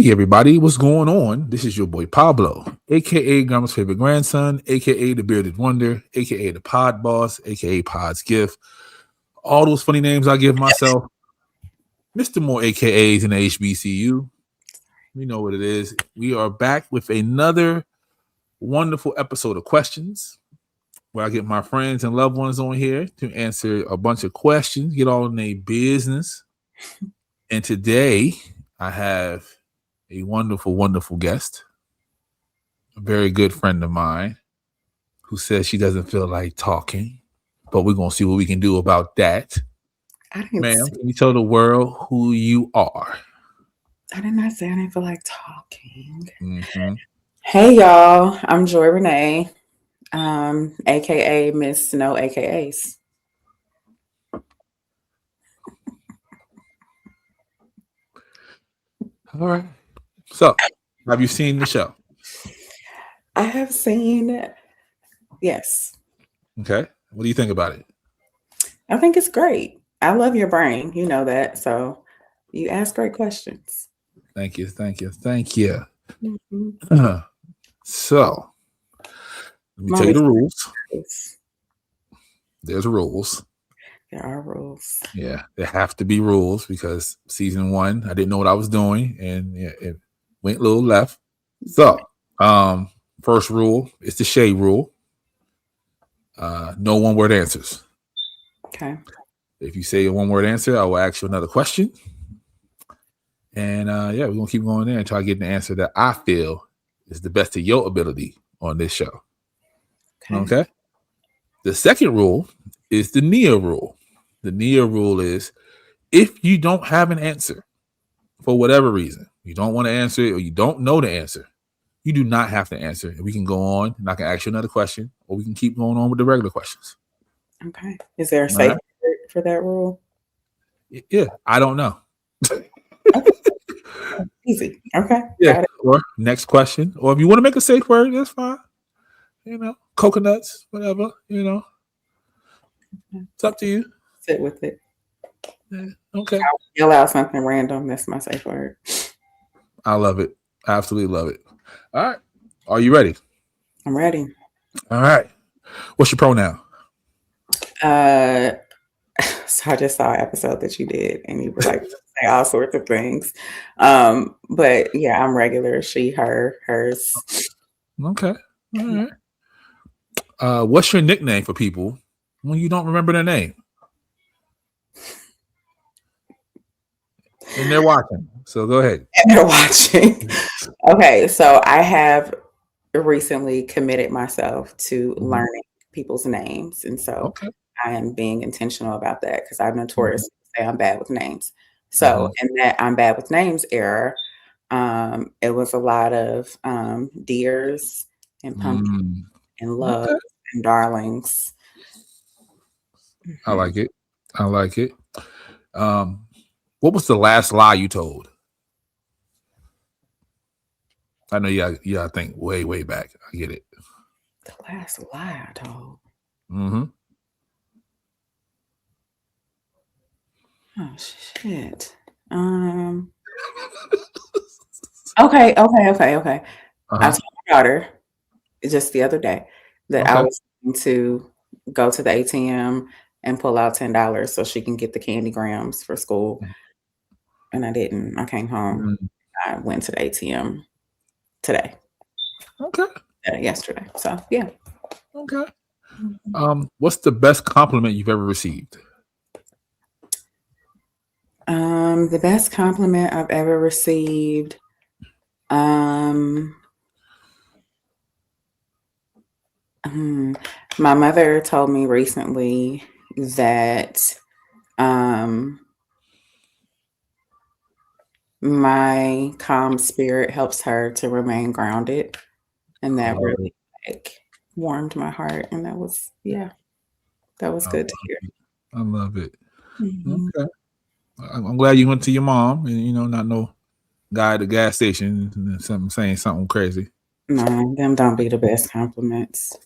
Hey everybody, what's going on? This is your boy Pablo, aka Grandma's favorite grandson, aka the bearded wonder, aka the pod boss, aka Pod's gift. All those funny names I give myself. Mr. More AKAs in the HBCU. We know what it is. We are back with another wonderful episode of questions where I get my friends and loved ones on here to answer a bunch of questions, get all in their business. And today I have a wonderful, wonderful guest, a very good friend of mine who says she doesn't feel like talking, but we're going to see what we can do about that. Ma'am, can you tell the world who you are? I did not say I didn't feel like talking. Mm-hmm. Hey, y'all. I'm Joi Renee, a.k.a. Miss No AKAs. All right. So, have you seen the show? I have seen, yes. Okay. What do you think about it? I think it's great. I love your brain. You know that. So, you ask great questions. Thank you. Mm-hmm. So, let me tell you the rules. There's rules. There are rules. Yeah, there have to be rules because season 1, I didn't know what I was doing, and it went a little left. So, first rule is the shade rule. No one-word answers. Okay. If you say a one-word answer, I will ask you another question. And we're gonna keep going there and try to get an answer that I feel is the best of your ability on this show. Okay. The second rule is the Nia rule. The Nia rule is if you don't have an answer for whatever reason, you don't want to answer it or you don't know the answer, you do not have to answer. And we can go on and I can ask you another question or we can keep going on with the regular questions. Okay. Is there a safe word for that rule? Yeah, I don't know. Okay. Easy. Okay. Yeah. Got it. Or next question. Or if you want to make a safe word, that's fine. You know, coconuts, whatever, you know. It's up to you. Sit with it. Yeah, okay. I'll yell out something random. That's my safe word. I love it. I absolutely love it. All right. Are you ready? I'm ready. All right. What's your pronoun? So I just saw an episode that you did and you were like say all sorts of things. But yeah, I'm regular. She, her, hers. Okay. All right. What's your nickname for people when you don't remember their name? And they're watching. So go ahead. And they're watching. Okay. So I have recently committed myself to learning people's names. And so I am being intentional about that because I'm notoriously say I'm bad with names. So in that I'm bad with names era, it was a lot of deers and pumpkins and love and darlings. I like it. What was the last lie you told? I know you gotta think way back. I get it. The last lie I told. Oh shit. Okay. I told my daughter just the other day that I was going to go to the ATM and pull out $10 so she can get the candy grams for school. And I didn't. I came home. I went to the ATM today. Okay. Yesterday. So yeah. Okay. What's the best compliment you've ever received? The best compliment I've ever received. My mother told me recently that my calm spirit helps her to remain grounded, and that really warmed my heart, and that was good to hear. I love it. Okay. I'm glad you went to your mom and not no guy at the gas station and saying something crazy. No, them don't be the best compliments.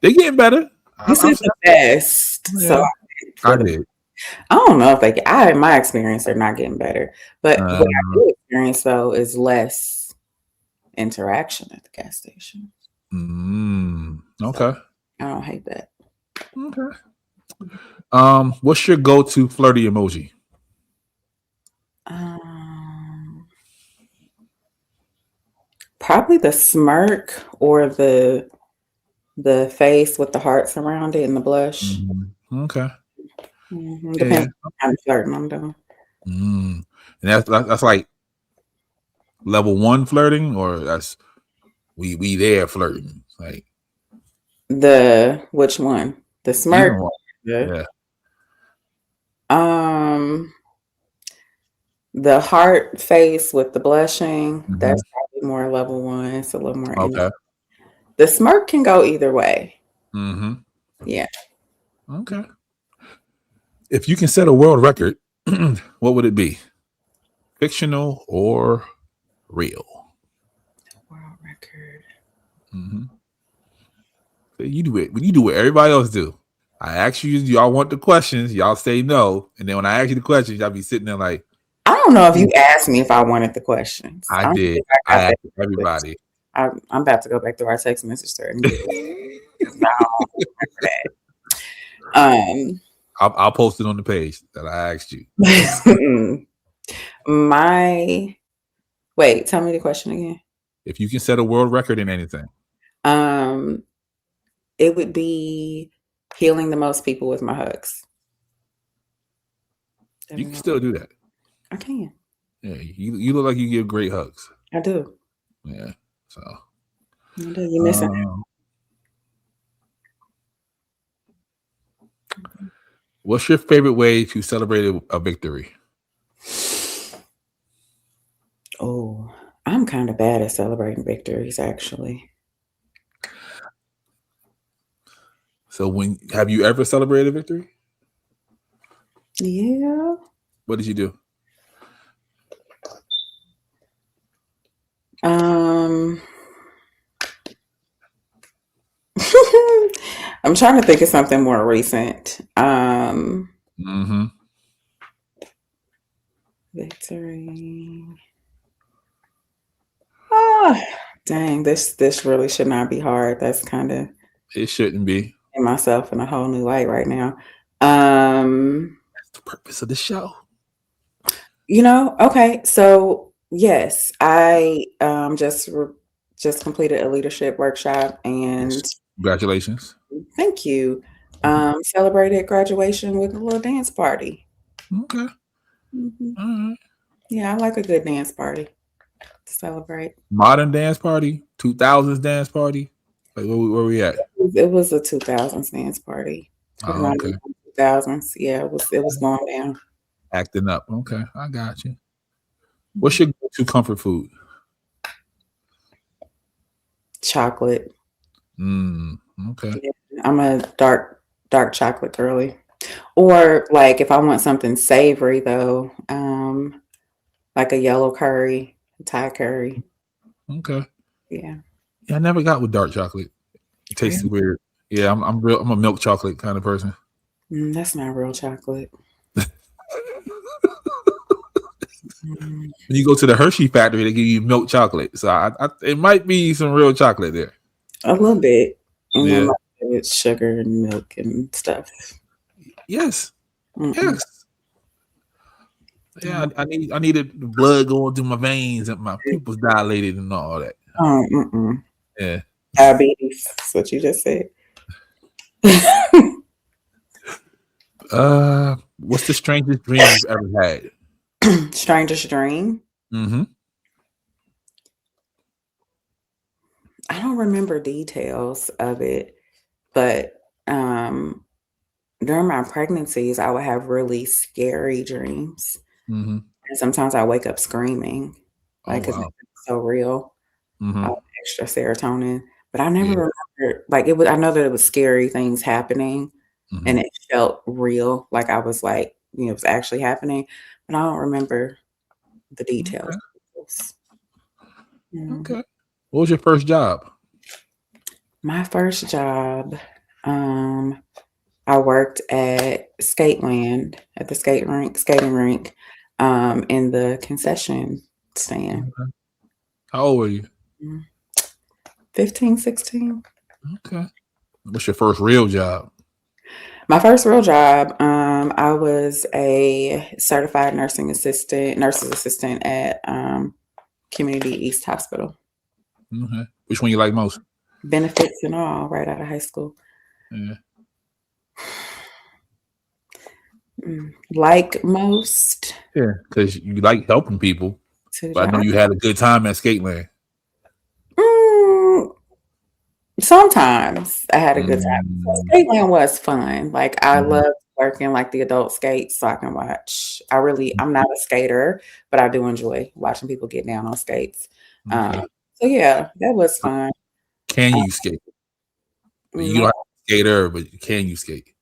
They're getting better. You said the best. Yeah, so I did. I don't know if in my experience, they're not getting better. But what I Uh, do experience though is less interaction at the gas station. So okay. I don't hate that. Okay. What's your go-to flirty emoji? Probably the smirk or the face with the hearts around it and the blush. Okay. Depends Yeah. on what kind of flirting I'm doing. And that's like level 1 flirting, or that's we there flirting, like Which one? The either smirk. one. Yeah. Um, the heart face with the blushing. That's probably more level 1. It's a little more in. Okay. The smirk can go either way. Yeah. Okay. If you can set a world record, what would it be? Fictional or real? World record. You do it. When you do what everybody else do. I ask you, y'all want the questions, y'all say no, and then when I ask you the questions, y'all be sitting there like, I don't know if you asked me if I wanted the questions. I don't did. think I got asked that. everybody. I'm about to go back through our text message thread and get it. No, I don't remember that. I'll post it on the page that I asked you. Wait, tell me the question again. If you can set a world record in anything, it would be healing the most people with my hugs. You can still do that. I can. Yeah, you look like you give great hugs. I do. Yeah, so I do. You missing it. What's your favorite way to celebrate a victory? Oh, I'm kind of bad at celebrating victories, actually. So have you ever celebrated a victory? Yeah. What did you do? I'm trying to think of something more recent. Victory. Oh, dang, this really should not be hard. That's kind of It shouldn't be. myself in a whole new light right now. That's the purpose of the show. Okay. So yes, I just completed a leadership workshop and Congratulations. thank you. Celebrated graduation with a little dance party. Okay. Mm-hmm. All right. Yeah, I like a good dance party to celebrate. Modern dance party, 2000s dance party. Like where we at? It was a 2000s dance party. Oh, okay. 2000s. Yeah, it was going down. Acting up. Okay, I got you. What's your go-to comfort food? Chocolate. Okay. Yeah, I'm a dark chocolate girly. Or like if I want something savory though, like a yellow curry, Thai curry. Okay. Yeah. Yeah, I never got with dark chocolate. It tastes weird. Yeah, I'm a milk chocolate kind of person. That's not real chocolate. When you go to the Hershey factory, they give you milk chocolate. So it might be some real chocolate there. A little bit. Yeah. It's sugar and milk and stuff. Yes. Yes. Yeah, I needed blood going through my veins and my pupils dilated and all that. Yeah. Diabetes. That's what you just said. What's the strangest dream you've ever had? Strangest dream? I don't remember details of it, but during my pregnancies, I would have really scary dreams. And sometimes I wake up screaming, like, because it's so real. Extra serotonin, but I never remember, like, I know that it was scary things happening, and it felt real, like I was like, it was actually happening, but I don't remember the details. Okay. What was your first job? My first job, I worked at Skateland at the skating rink, in the concession stand. Okay. How old were you? 15, 16. Okay. What's your first real job? My first real job, I was a certified nurse's assistant at Community East Hospital. Okay. Which one you like most? Benefits and all, right out of high school. Yeah. Like most. Yeah, because you like helping people. But I know you had a good time at Skateland. Sometimes I had a good time. Skateland was fun. Like I loved working like the adult skates so I can watch. I'm not a skater, but I do enjoy watching people get down on skates. Okay. So yeah, that was fun. Can you skate? You don't have a skater, but can you skate?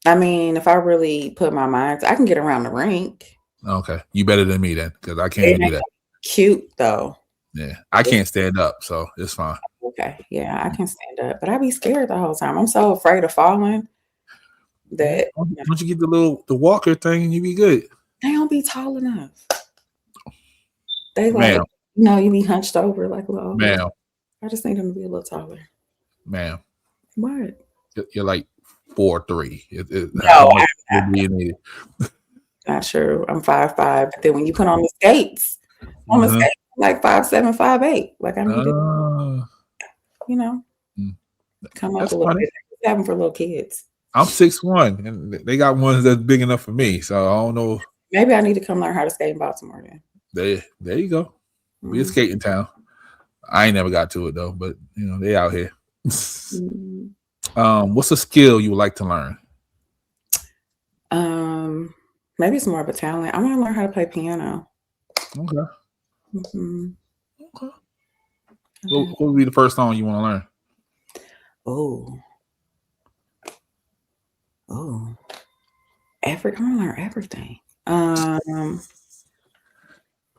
I mean, if I really put my mind to, I can get around the rink. Okay. You better than me then, because I can't even do that. Cute though. Yeah. I can't stand up, so it's fine. Okay. Yeah, I can stand up, but I be scared the whole time. I'm so afraid of falling that once you get the walker thing and you be good. They don't be tall enough. They like, you be hunched over like a little. Ma'am. I just need them to be a little taller. Ma'am. What? You're like 4'3". No, I'm not true. I'm 5'5". But then when you put on the skates, I'm like 5'7", 5'8". Like I need to, come up a little bit. It's having for little kids. I'm 6'1", and they got ones that's big enough for me. So I don't know. Maybe I need to come learn how to skate in Baltimore then. There you go. We a skating town. I ain't never got to it though, but they out here. What's a skill you would like to learn? Maybe it's more of a talent. I want to learn how to play piano. Okay. Okay. What would be the first song you want to learn? Oh, I want to learn everything. I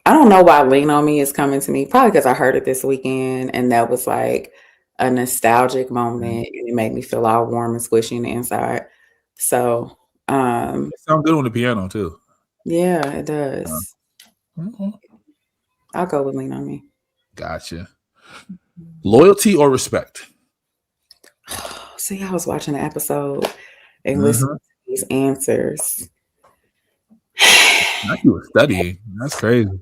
don't know why "Lean on Me" is coming to me. Probably because I heard it this weekend, and that was like a nostalgic moment, and it made me feel all warm and squishy on the inside. So, it sounds good on the piano too. Yeah, it does. I'll go with "Lean on Me." Gotcha. Loyalty or respect? See, I was watching the episode and listening to these answers. You were studying. That's crazy.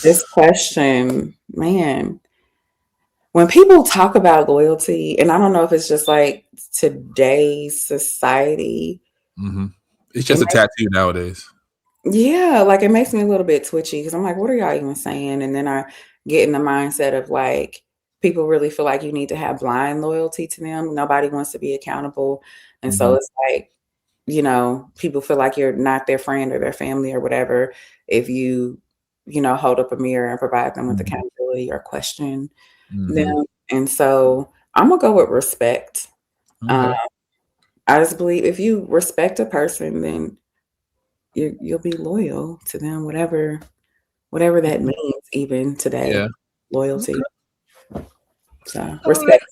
This question, man. When people talk about loyalty, and I don't know if it's just like today's society. It's just a tattoo nowadays. Yeah, like it makes me a little bit twitchy because I'm like, what are y'all even saying? And then I get in the mindset of like, people really feel like you need to have blind loyalty to them. Nobody wants to be accountable. And so it's like, people feel like you're not their friend or their family or whatever if you, hold up a mirror and provide them with accountability or question them. And so I'm going to go with respect. I just believe if you respect a person, then you'll be loyal to them, whatever that means, even today. Yeah. Loyalty. So respect.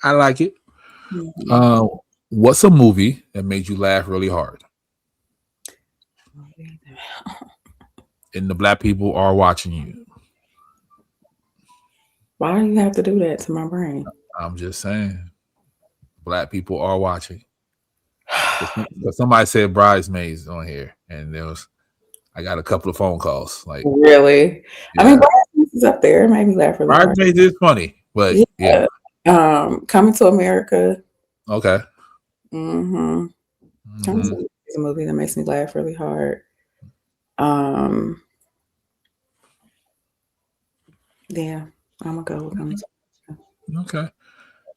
I like it. What's a movie that made you laugh really hard? And the black people are watching you. Why do you have to do that to my brain? I'm just saying. Black people are watching. Somebody said Bridesmaids on here, and I got a couple of phone calls. Like, really? Yeah. I mean, Bridesmaids is up there. Made me laugh really hard. Bridesmaids is funny, but yeah. Coming to America. Okay. Coming to America is a movie that makes me laugh really hard. Yeah, I'm gonna go with Coming to America. Okay.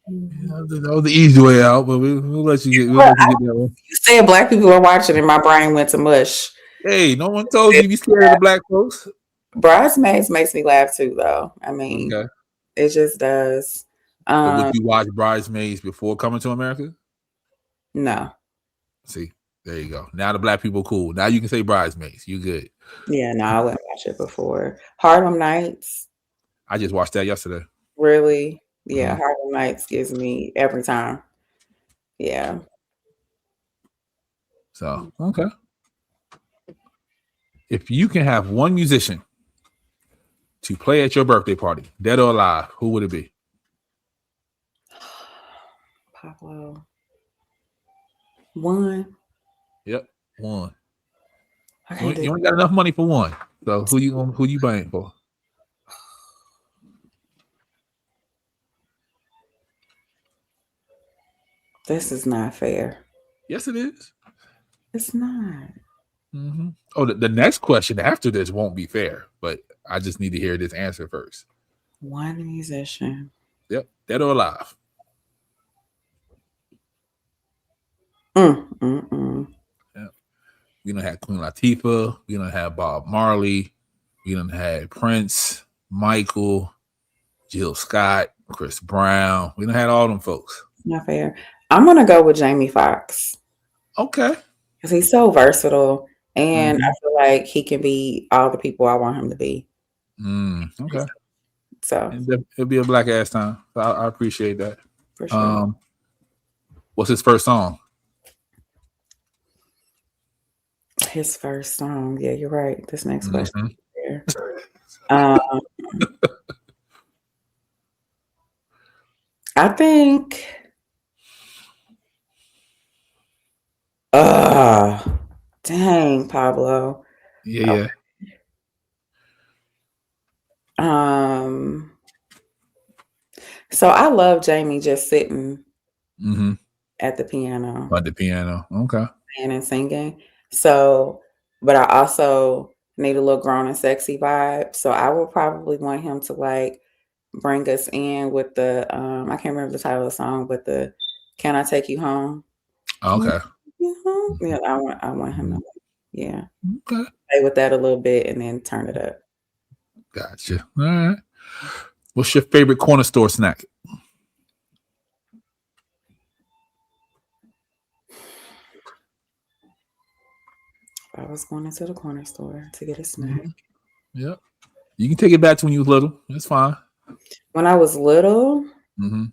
That was the easy way out, but we'll let you get that one. You said black people are watching, and my brain went to mush. Hey, no one told you to be scared of the black folks. Bridesmaids makes me laugh too, though. I mean, it just does. But would you watch Bridesmaids before Coming to America? No. See, there you go. Now the black people cool. Now you can say Bridesmaids. You good? Yeah, no, I wouldn't watch it before. Harlem Nights. I just watched that yesterday. Really? Yeah, Harlem Nights gives me every time. Yeah. So, okay. If you can have one musician to play at your birthday party, dead or alive, who would it be? Pablo. One. Yep, one. I You only got enough money for one. So who you buying for? This is not fair. Yes, it is. It's not. Mm-hmm. Oh, the next question after this won't be fair, but I just need to hear this answer first. One musician. Yep, dead or alive. Yep. We don't have Queen Latifah. We don't have Bob Marley. We don't have Prince, Michael, Jill Scott, Chris Brown. We don't have all them folks. Not fair. I'm gonna go with Jamie Foxx. Okay. Because he's so versatile, and I feel like he can be all the people I want him to be. Okay. So it'll be a black ass time. So I appreciate that. For sure. What's his first song? His first song. Yeah, you're right. This next question. There. I think. Dang, Pablo. Yeah. So I love Jamie just sitting at the piano. At the piano. Okay. And singing. So, but I also need a little grown and sexy vibe. So I will probably want him to like bring us in with the I can't remember the title of the song, but the Can I Take You Home? Okay. Yeah, I want him to Okay. play with that a little bit and then turn it up. Gotcha. All right. What's your favorite corner store snack? I was going into the corner store to get a snack. Yep. You can take it back to when you was little. That's fine. When I was little, and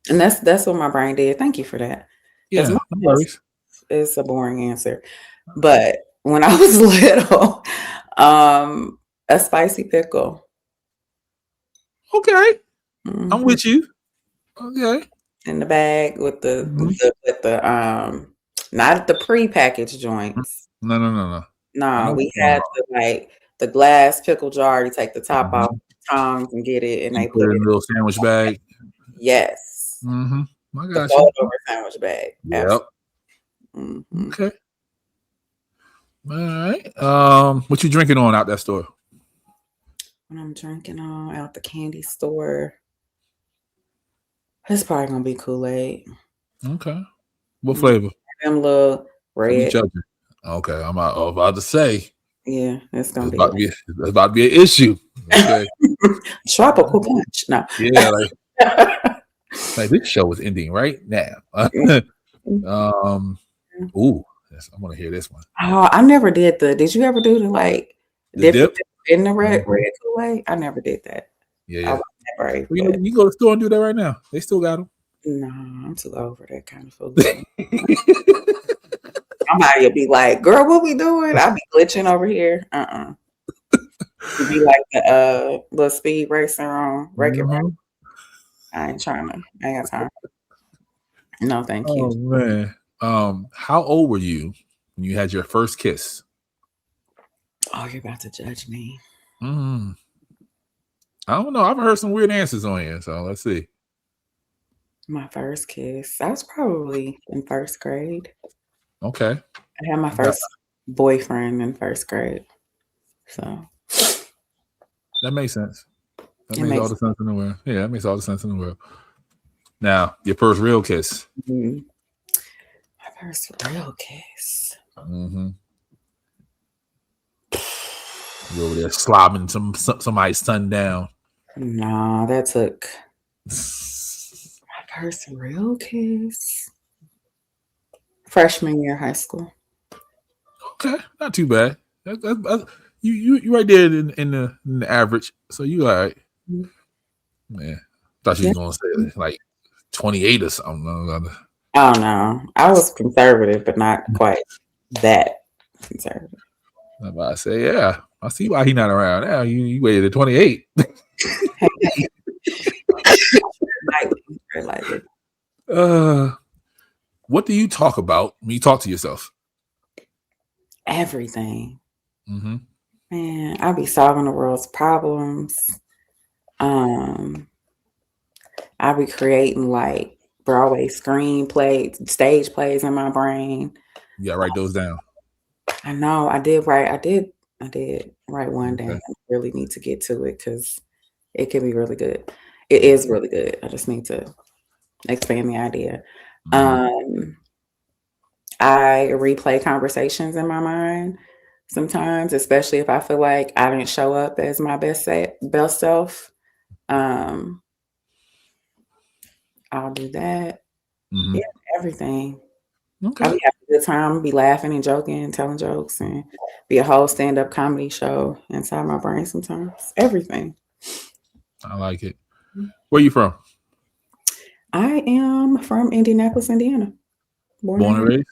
that's what my brain did. Thank you for that. Yeah, no worries. It's a boring answer, but when I was little, a spicy pickle. Okay, I'm with you. Okay. In the bag with the not the pre-packaged joints. No. No, we had the glass pickle jar. You take the top off the tongs and get it, and they put it in a little sandwich bag. Yes. I got the you. Fold-over sandwich bag. Yep. Okay. All right. What you drinking on out that store? When I'm drinking on out the candy store, it's probably gonna be Kool-Aid. Okay. What flavor? Them little red. Okay, I'm about to say. Yeah, it's gonna it's about to be an issue. Okay. Tropical punch. No. Yeah, like this show is ending right now. Ooh, I'm gonna hear this one. Oh, I never did did you ever do the dip in the red Kool-Aid? I never did that. Yeah. You go to the store and do that right now. They still got them. No, I'm too over that kind of food. Somebody will be like, "Girl, what we doing?" I'll be glitching over here. It'd be like the little speed racer on Wreck-It Ralph. I ain't got time. No, thank you. Oh man. How old were you when you had your first kiss? Oh, you're about to judge me. I don't know. I've heard some weird answers on here, so let's see. My first kiss. I was probably in first grade. Okay. I had my first boyfriend in first grade. So that makes sense. That makes all the sense in the world. Yeah, that makes all the sense in the world. Now, your first real kiss. My first real kiss. You over there slobbing somebody's son down. No, that took my first real kiss. Freshman year high school. Okay, not too bad. You right there in the average. So you all right. Man, thought you was gonna say like 28 or something. Oh no, I was conservative, but not quite. that conservative. I'm about to say, yeah. I see why he's not around now. You waited at 28. Lightly. What do you talk about when you talk to yourself? Everything. Mm-hmm. Man, I be solving the world's problems. I be creating like Broadway screenplays, stage plays in my brain. You gotta write those down. I know. I did write one down. I really need to get to it because it can be really good. It is really good. I just need to expand the idea. Mm-hmm. I replay conversations in my mind sometimes, especially if I feel like I didn't show up as my best self. I'll do that. Mm-hmm. Yeah, everything. Okay. I'll be having a good time, be laughing and joking and telling jokes, and be a whole stand-up comedy show inside my brain sometimes. Everything. I like it. Where you from? I am from Indianapolis, Indiana. Born and raised?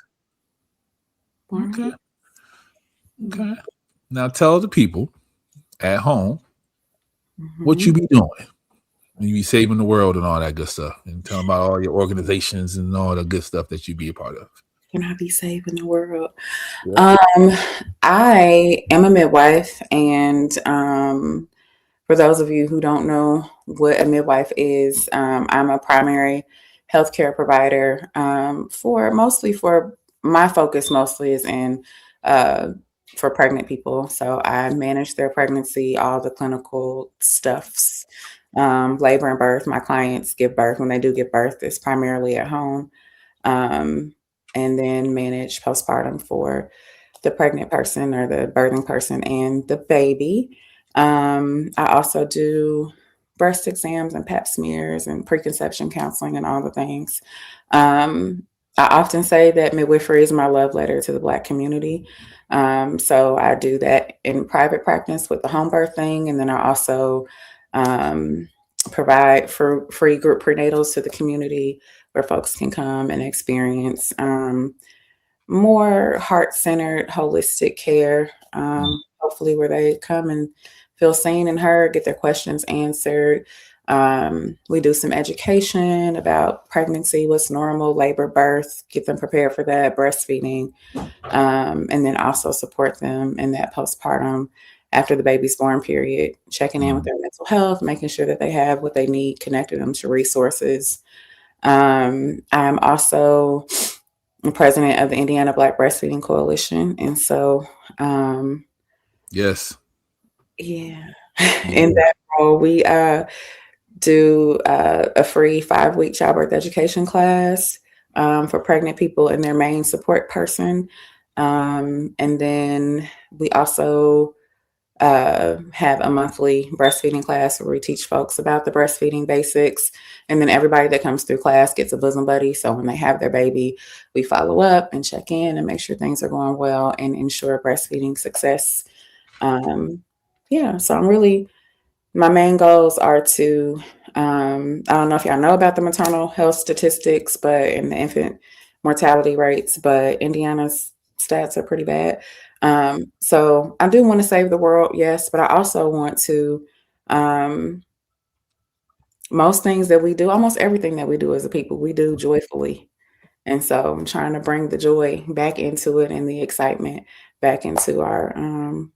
Okay. Okay. Now tell the people at home what you be doing when you be saving the world and all that good stuff, and tell them about all your organizations and all the good stuff that you be a part of. Can I be saving the world? Yeah. I am a midwife, and for those of you who don't know what a midwife is, I'm a primary healthcare provider for my focus mostly is in for pregnant people. So I manage their pregnancy, all the clinical stuffs, labor and birth. My clients give birth. When they do give birth, it's primarily at home. And then manage postpartum for the pregnant person or the birthing person and the baby. I also do breast exams and pap smears and preconception counseling and all the things. I often say that midwifery is my love letter to the Black community. So I do that in private practice with the home birth thing. And then I also provide for free group prenatals to the community where folks can come and experience more heart-centered, holistic care, hopefully where they come and feel seen and heard, get their questions answered. We do some education about pregnancy, what's normal, labor, birth, get them prepared for that, breastfeeding, and then also support them in that postpartum after the baby's born period, checking in with their mental health, making sure that they have what they need, connecting them to resources. I'm also president of the Indiana Black Breastfeeding Coalition. And so, yes. Yeah. In that role, we do a free 5-week childbirth education class for pregnant people and their main support person. And then we also have a monthly breastfeeding class where we teach folks about the breastfeeding basics. And then everybody that comes through class gets a bosom buddy. So when they have their baby, we follow up and check in and make sure things are going well and ensure breastfeeding success. So my main goals are to, I don't know if y'all know about the maternal health statistics, but in the infant mortality rates, but Indiana's stats are pretty bad. So I do want to save the world, yes, but I also want to, most things that we do, almost everything that we do as a people, we do joyfully. And so I'm trying to bring the joy back into it and the excitement back into our,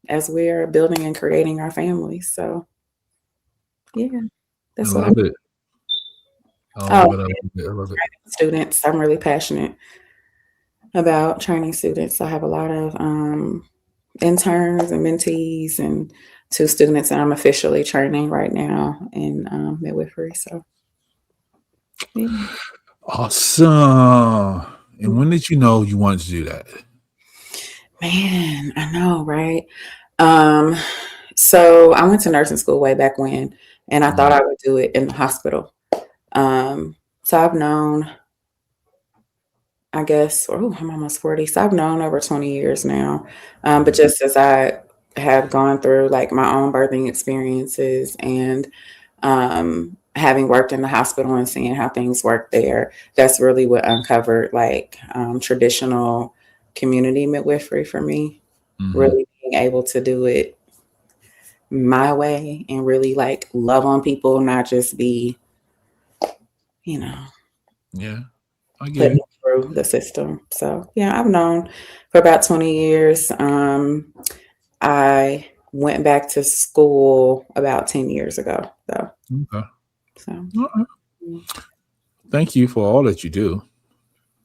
as we are building and creating our families. So yeah, that's what I love it. I love it. Students, I'm really passionate about training students. I have a lot of interns and mentees and 2 students that I'm officially training right now in midwifery. So, yeah. Awesome. And when did you know you wanted to do that? Man, I know, right? So I went to nursing school way back when, and I thought I would do it in the hospital. So I've known, I guess, I'm almost 40. So I've known over 20 years now. But just as I have gone through like my own birthing experiences and having worked in the hospital and seeing how things work there, that's really what uncovered like traditional community midwifery for me. Really being able to do it my way and really like love on people, not just be, Yeah, I get putting it. them through the system. So yeah, I've known for about 20 years. I went back to school about 10 years ago, though. Okay. So All right. Thank you for all that you do.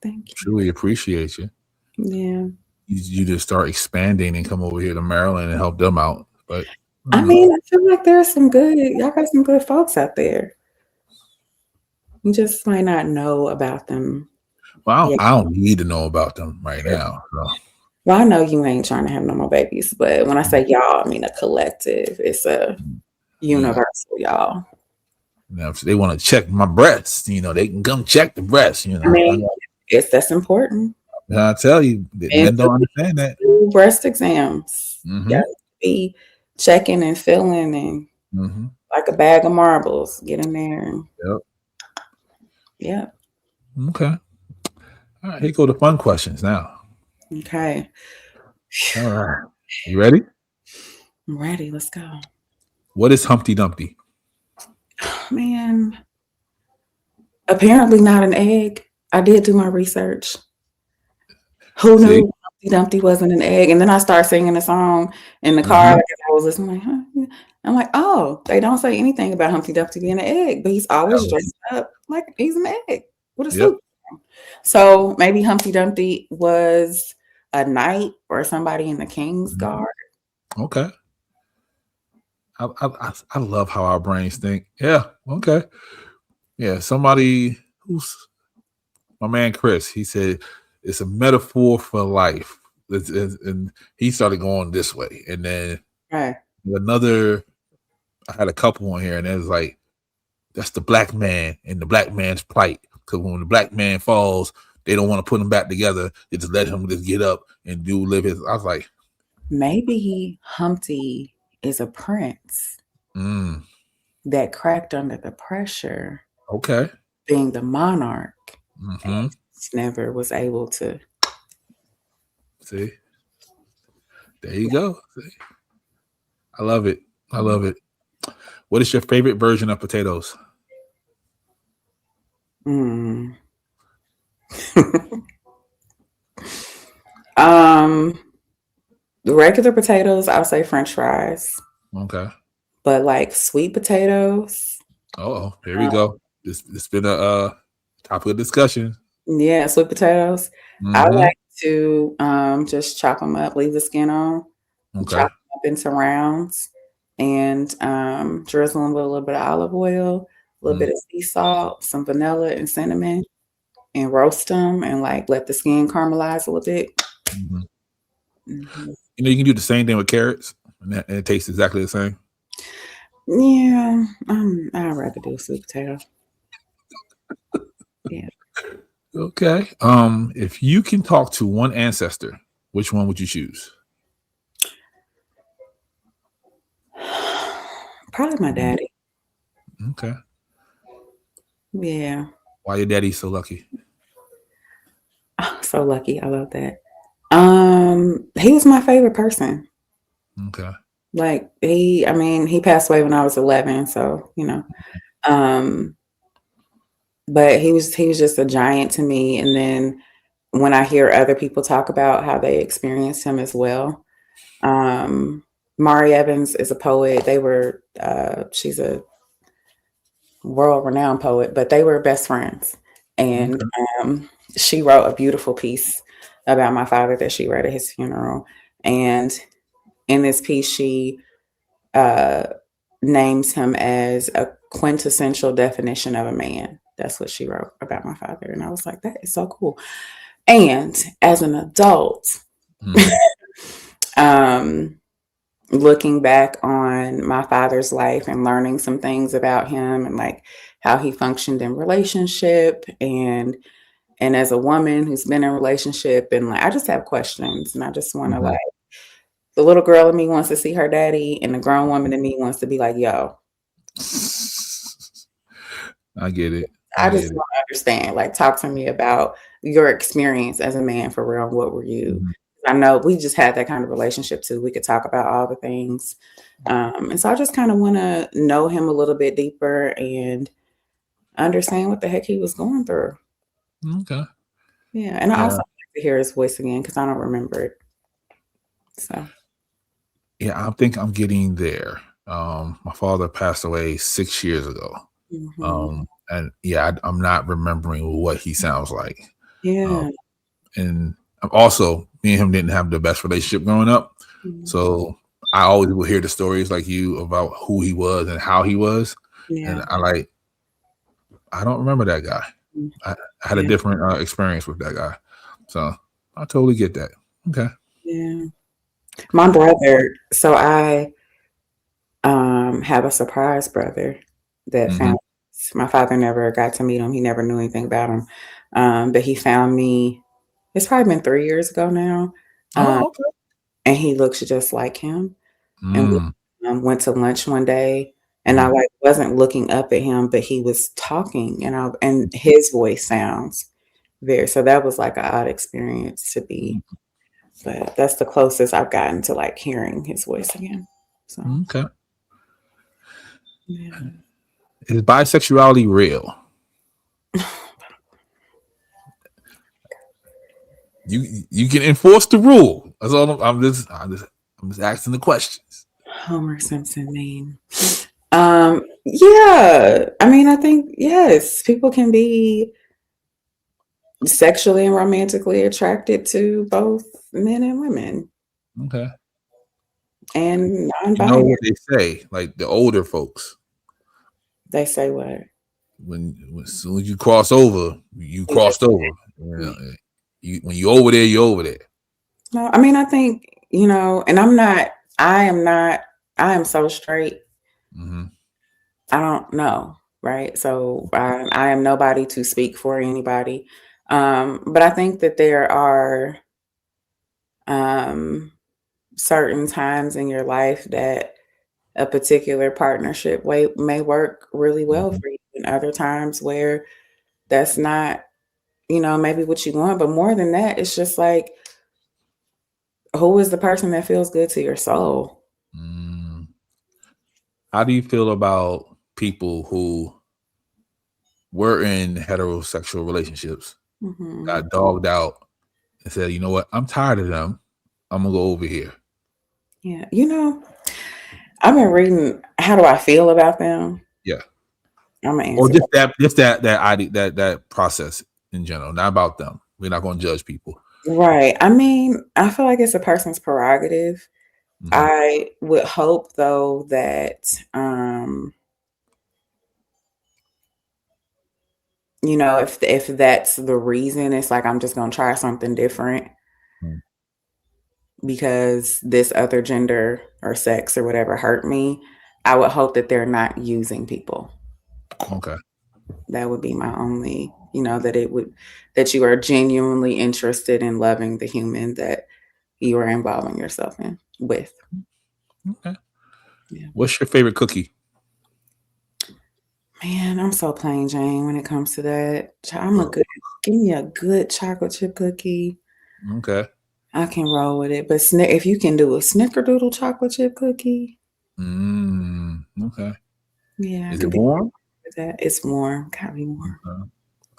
thank you. Truly appreciate you. Yeah. You just start expanding and come over here to Maryland and help them out. But I mean, I feel like there's y'all got some good folks out there. You just might not know about them. well, Yeah. I don't need to know about them right now. So. Well, I know you ain't trying to have no more babies, but when I say y'all, I mean a collective. It's a universal y'all. Now, if they want to check my breasts, they can come check the breasts. I mean, that's important. I tell you, men don't understand that. Breast exams. Got to be checking and feeling and like a bag of marbles. Get in there. Yep. Yep. Okay. All right. Here go the fun questions now. Okay. All right. You ready? I'm ready. Let's go. What is Humpty Dumpty? Man. Apparently not an egg. I did do my research. Who knew Humpty Dumpty wasn't an egg? And then I started singing a song in the car because I was listening. Like, huh? I'm like, oh, they don't say anything about Humpty Dumpty being an egg, but he's always dressed up like he's an egg with a suit. So maybe Humpty Dumpty was a knight or somebody in the king's guard. Okay. I love how our brains think. Yeah. Okay. Yeah. Somebody who's my man Chris, he said it's a metaphor for life. And he started going this way. And then another, I had a couple on here, and it was like, that's the black man and the black man's plight. Because when the black man falls, they don't want to put him back together. They just let him just get up and live his. I was like, maybe Humpty is a prince that cracked under the pressure. Okay. Being the monarch. And never was able to. See? There you go. See? I love it. I love it. What is your favorite version of potatoes? The regular potatoes, I'll say French fries. Okay. But like sweet potatoes. Oh, here we go. This been a topic of discussion. Yeah, sweet potatoes. I like to just chop them up, leave the skin on, chop them up into rounds, and drizzle them with a little bit of olive oil, a little bit of sea salt, some vanilla and cinnamon, and roast them and like let the skin caramelize a little bit. You can do the same thing with carrots, and it tastes exactly the same. Yeah, I'd rather do a sweet potato. Yeah. Okay. If you can talk to one ancestor, which one would you choose? Probably my daddy. Okay. Yeah. Why your daddy's so lucky? Oh, so lucky. I love that. He was my favorite person. Okay. Like he passed away when I was 11, so but he was just a giant to me. And then when I hear other people talk about how they experienced him as well, Mari Evans is a poet. She's a world-renowned poet, but they were best friends. And she wrote a beautiful piece about my father that she read at his funeral. And in this piece, she names him as a quintessential definition of a man. That's what she wrote about my father. And I was like, that is so cool. And as an adult, looking back on my father's life and learning some things about him and like how he functioned in relationship and as a woman who's been in a relationship, and like I just have questions, and I just want to like, the little girl in me wants to see her daddy, and the grown woman in me wants to be like, yo. I get it. I just want to understand. Like, talk to me about your experience as a man for real. What were you? Mhm. I know we just had that kind of relationship too. We could talk about all the things. And so I just kind of want to know him a little bit deeper and understand what the heck he was going through. Okay. Yeah. And I Yeah. also like to hear his voice again because I don't remember it. So Yeah, I think I'm getting there. My father passed away 6 years ago. And yeah, I'm not remembering what he sounds like. yeah. And also, me and him didn't have the best relationship growing up. So I always will hear the stories like you about who he was and how he was. And Yeah. I don't remember that guy. I had a different experience with that guy. So I totally get that. Okay. Yeah. My brother, so I have a surprise brother that found my father never got to meet him. He never knew anything about him. But he found me, it's probably been 3 years ago now. Oh, okay. And he looks just like him. And we went to lunch one day and I like wasn't looking up at him, but he was talking and his voice sounds very, so that was like an odd experience to be, but that's the closest I've gotten to like hearing his voice again. So Okay. yeah. Is bisexuality real? You can enforce the rule. That's all. I'm just asking the questions. Homer Simpson meme. Yeah. I mean, I think yes, people can be sexually and romantically attracted to both men and women Okay. and You know non-binary. what they say, like the older folks, They say what? when as soon as you cross over, you crossed over. When you over there, you over there. No, I mean, I think, and I am so straight. I don't know. Right. So I am nobody to speak for anybody. But I think that there are um, certain times in your life that a particular partnership may work really well for you, and other times where that's not, maybe what you want. But more than that, it's just like, who is the person that feels good to your soul? How do you feel about people who were in heterosexual relationships, got dogged out, and said, "You know what? I'm tired of them. I'm gonna go over here." Yeah. I've been reading, how do I feel about them? Yeah. I'm gonna Or answer just that idea, that process in general, not about them. We're not going to judge people. right. I mean, I feel like it's a person's prerogative. I would hope though that if that's the reason, it's like I'm just gonna try something different because this other gender or sex or whatever hurt me. I would hope that they're not using people. Okay. That would be my only, that you are genuinely interested in loving the human that you are involving yourself in with. Okay. Yeah. What's your favorite cookie? Man, I'm so plain Jane when it comes to that. Give me a good chocolate chip cookie. Okay. I can roll with it. But if you can do a snickerdoodle chocolate chip cookie, Okay. yeah, I Is could it be warm? with that. It's warm. Gotta be warm.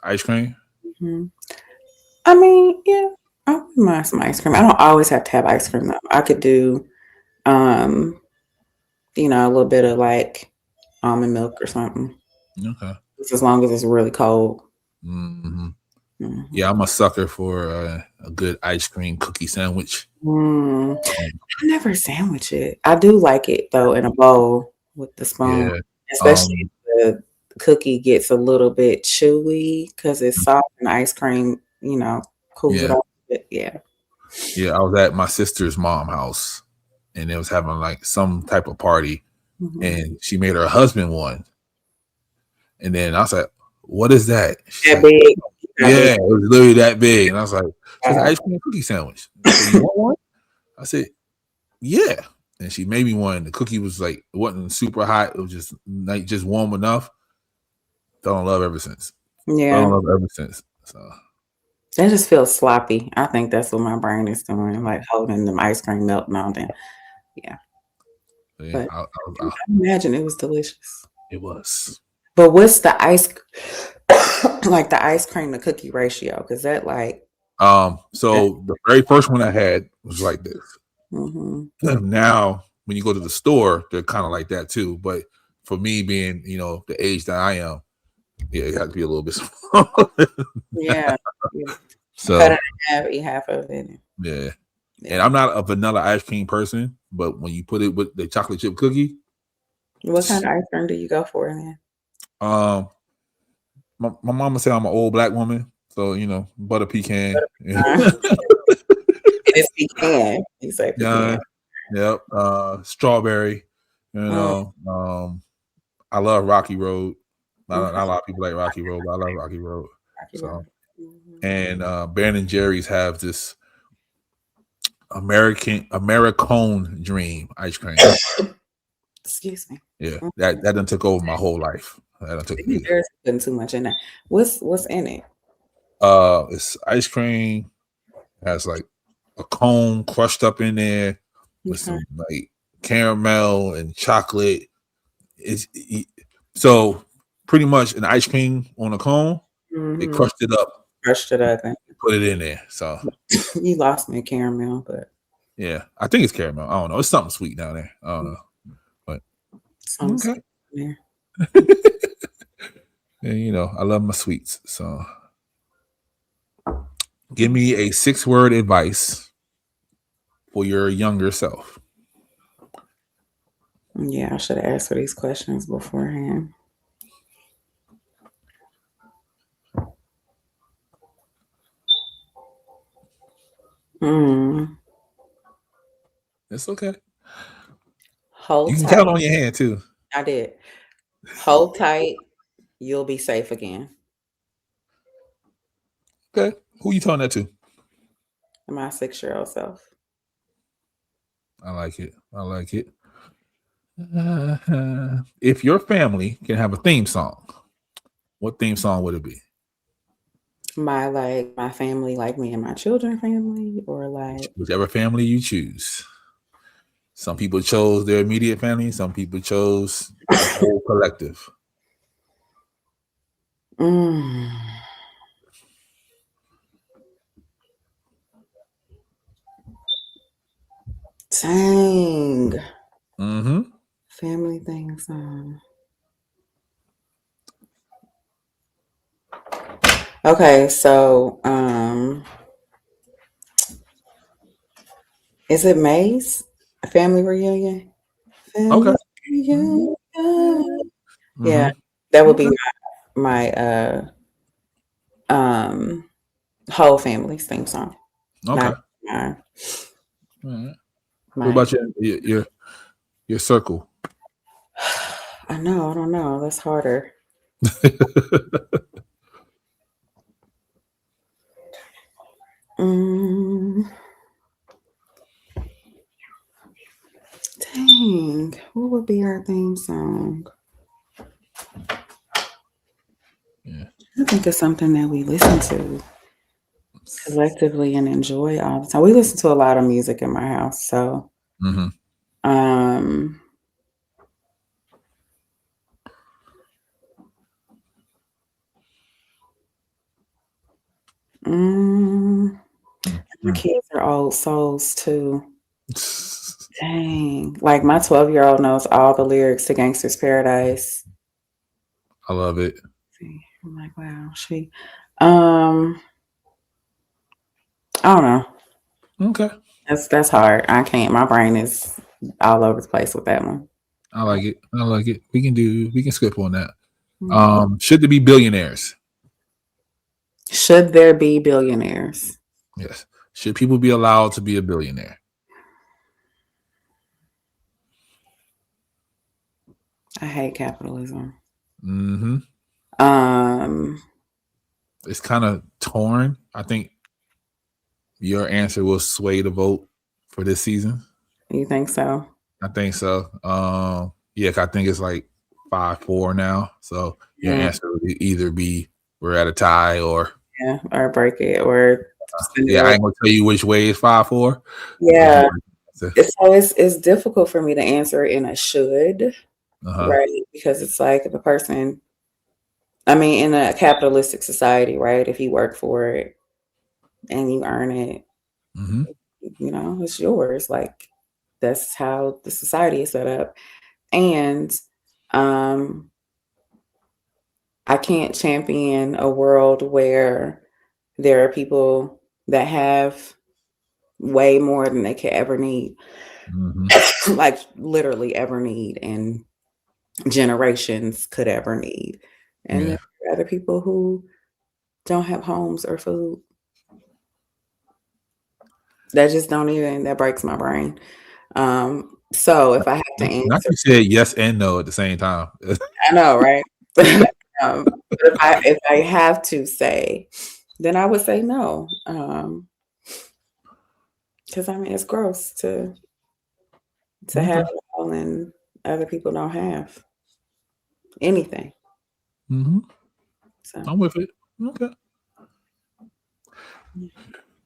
Ice cream? I mean, yeah, I wouldn't mind some ice cream. I don't always have to have ice cream though. I could do, a little bit of like almond milk or something. Okay. Just as long as it's really cold. Yeah, I'm a sucker for a good ice cream cookie sandwich. I never sandwich it. I do like it though in a bowl with the spoon, Yeah. especially if the cookie gets a little bit chewy because it's soft and ice cream, cools it Yeah. off a bit. Yeah. Yeah. I was at my sister's mom house and it was having like some type of party and she made her husband one. And then I was like, "What is that?" She's That like, big. "Yeah, it was literally that big." And I was like, "It's an ice cream cookie sandwich." I said, "You want one?" I said, "Yeah." And she made me one. The cookie was like, it wasn't super hot. It was just like just warm enough. Fell in love ever since. Yeah. I don't know ever since. So That just feels sloppy. I think that's what my brain is doing, like holding them ice cream melting on them. Yeah. yeah, But I imagine it was delicious. it was. But what's the ice like the ice cream to cookie ratio? Because that like So the very first one I had was like this. Now, when you go to the store, they're kind of like that too. But for me, being the age that I am, yeah, it has to be a little bit smaller. yeah. So Cut it in half, eat half of it. yeah. And I'm not a vanilla ice cream person, but when you put it with the chocolate chip cookie, What kind of ice cream do you go for then? My mama said I'm an old black woman, so butter pecan. It's pecan. You say pecan. Yep. Strawberry. I love Rocky Road. Not a lot of people like Rocky Road, but I love Rocky Road. And Ben and Jerry's have this Americone Dream ice cream. Excuse me. Yeah, that done took over my whole life. There's been too much in that. What's in it? It's ice cream. It has like a cone crushed up in there with some like caramel and chocolate. So pretty much an ice cream on a cone. They crushed it up, and put it in there. So you lost me caramel, but yeah, I think it's caramel. I don't know. It's something sweet down there. I don't know, but okay. And I love my sweets. So give me a 6-word advice for your younger self. Yeah, I should have asked for these questions beforehand. It's okay. Hold you can tight. count on your hand too. I did. Hold tight. You'll be safe again. Okay. Who you telling that to? My 6-year-old self. I like it. If your family can have a theme song, what theme song would it be? My family, like me and my children family, or like whichever family you choose. Some people chose their immediate family. Some people chose the whole collective. Dang. Mm-hmm. Family theme song. Okay, so is it May's Family Reunion? Okay. Reunion. Yeah, that would be my whole family's theme song. Okay. What about your circle? I don't know. That's harder. Dang, what would be our theme song? Yeah. I think it's something that we listen to collectively and enjoy all the time. We listen to a lot of music in my house, so my kids are old souls too. Dang, like my 12-year-old knows all the lyrics to Gangsta's Paradise. I love it. I'm like, wow, I don't know. Okay. That's hard. I can't. My brain is all over the place with that one. I like it. We can skip on that. Should there be billionaires? Should there be billionaires? Yes. Should people be allowed to be a billionaire? I hate capitalism. It's kind of torn. I think your answer will sway the vote for this season. You think so? I think so. Yeah, I think it's like 5-4 now. So your answer would either be we're at a tie, or break it, or I ain't gonna tell you which way is 5-4. Yeah, it's difficult for me to answer in a should, right? Because it's like if a person, I mean, in a capitalistic society, right? If you work for it and you earn it, you know, it's yours. Like that's how the society is set up. And I can't champion a world where there are people that have way more than they could ever need. Like literally ever need, and generations could ever need. And there are other people who don't have homes or food. That just that breaks my brain. So if I have to answer, not you said yes and no at the same time. I know, right? But if I have to say, then I would say no. Because I mean, it's gross to have it all and other people don't have anything. So I'm with it. Okay.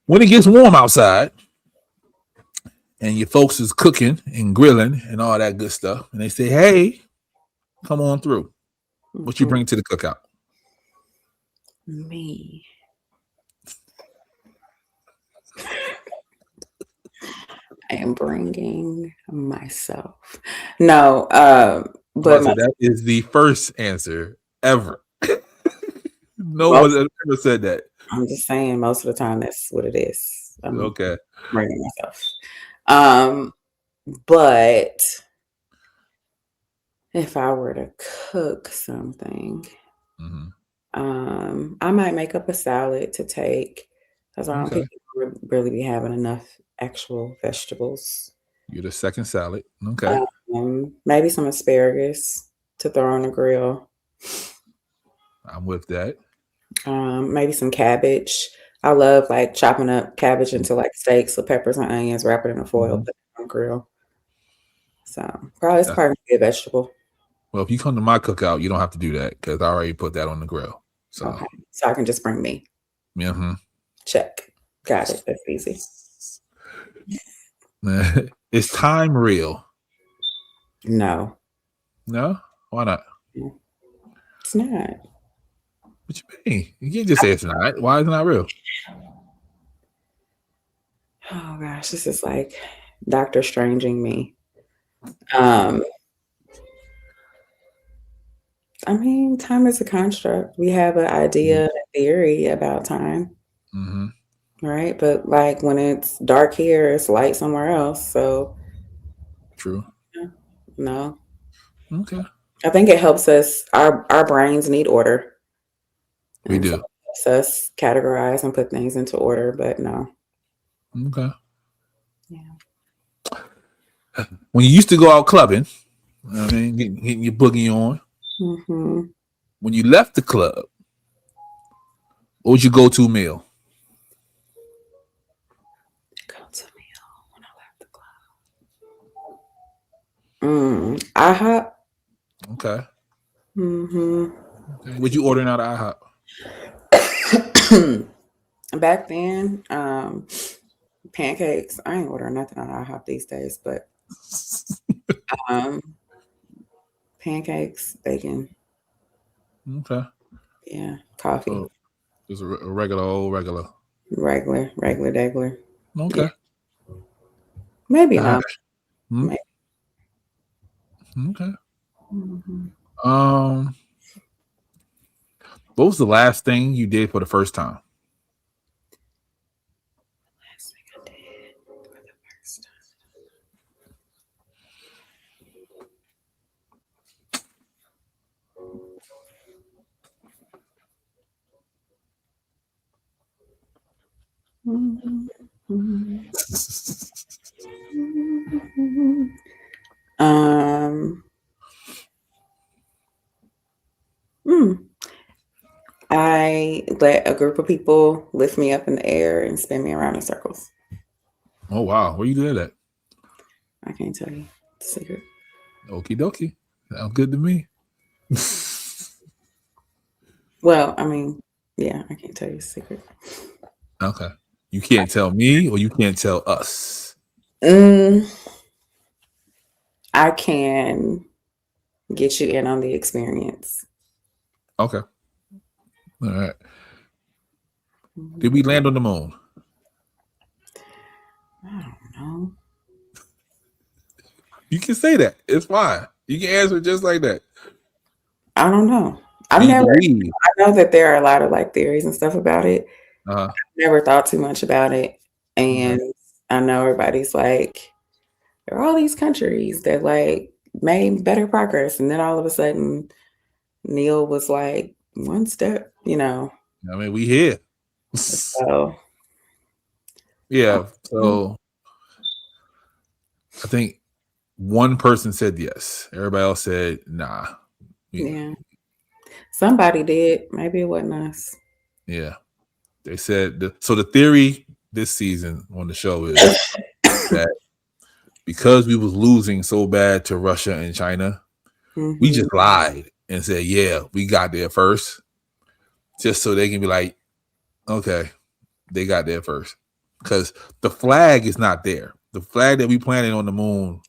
When it gets warm outside and your folks is cooking and grilling and all that good stuff, and they say, "Hey, come on through," what you bring to the cookout? Me. I am bringing myself. No, but that is the first answer ever. No one ever said that. I'm just saying, most of the time, that's what it is. I'm Okay. bringing myself. But if I were to cook something, I might make up a salad to take, because I don't think people really be having enough actual vegetables. You're the second salad. Okay. Maybe some asparagus to throw on the grill. I'm with that. Maybe some cabbage. I love like chopping up cabbage into like steaks with peppers and onions, wrap it in a foil, put it on the grill. So probably it's part of a vegetable. Well, if you come to my cookout, you don't have to do that because I already put that on the grill. So okay, so I can just bring me. Check. Got it. That's easy. Is time real? No. No? Why not? It's not. What you mean? You can't just say it's not. Why is it not real? Oh gosh, this is like Dr. Stranging me. I mean, time is a construct. We have an idea, a theory about time. Right? But like when it's dark here, it's light somewhere else. So true. No. Okay. I think it helps us. Our brains need order. We do. So it helps us categorize and put things into order, but no. Okay. Yeah. When you used to go out clubbing, I mean, getting your boogie on. When you left the club, what was your go-to meal? Go-to meal when I left the club. IHOP. Okay. Okay. What you ordering out of IHOP? Back then, pancakes. I ain't ordering nothing out of IHOP these days, but pancakes, bacon. Okay. Yeah, coffee. So just a regular. Regular. Okay. Yeah. Maybe not. Maybe. Okay. What was the last thing you did for the first time? Last thing I did for the first time. I let a group of people lift me up in the air and spin me around in circles. Oh wow, where you did that? I can't tell you. It's a secret. Okie dokie. Sounds good to me. Well, I mean, yeah, I can't tell you a secret. Okay. You can't tell me or you can't tell us. Mm, I can get you in on the experience. Okay. All right. Did we land on the moon? I don't know. You can say that. It's fine. You can answer just like that. I don't know. Do you believe? I know that there are a lot of like theories and stuff about it. Uh-huh. Never thought too much about it. Okay. And I know everybody's like, there are all these countries that like made better progress. And then all of a sudden, Neil was like, one step, I mean, we here. So, Yeah. So I think one person said yes. Everybody else said nah. yeah. Somebody did. Maybe it wasn't us. Yeah. They said so the theory this season on the show is that because we was losing so bad to Russia and China, we just lied and said, yeah, we got there first. Just so they can be like, okay, they got there first. Because the flag is not there. The flag that we planted on the moon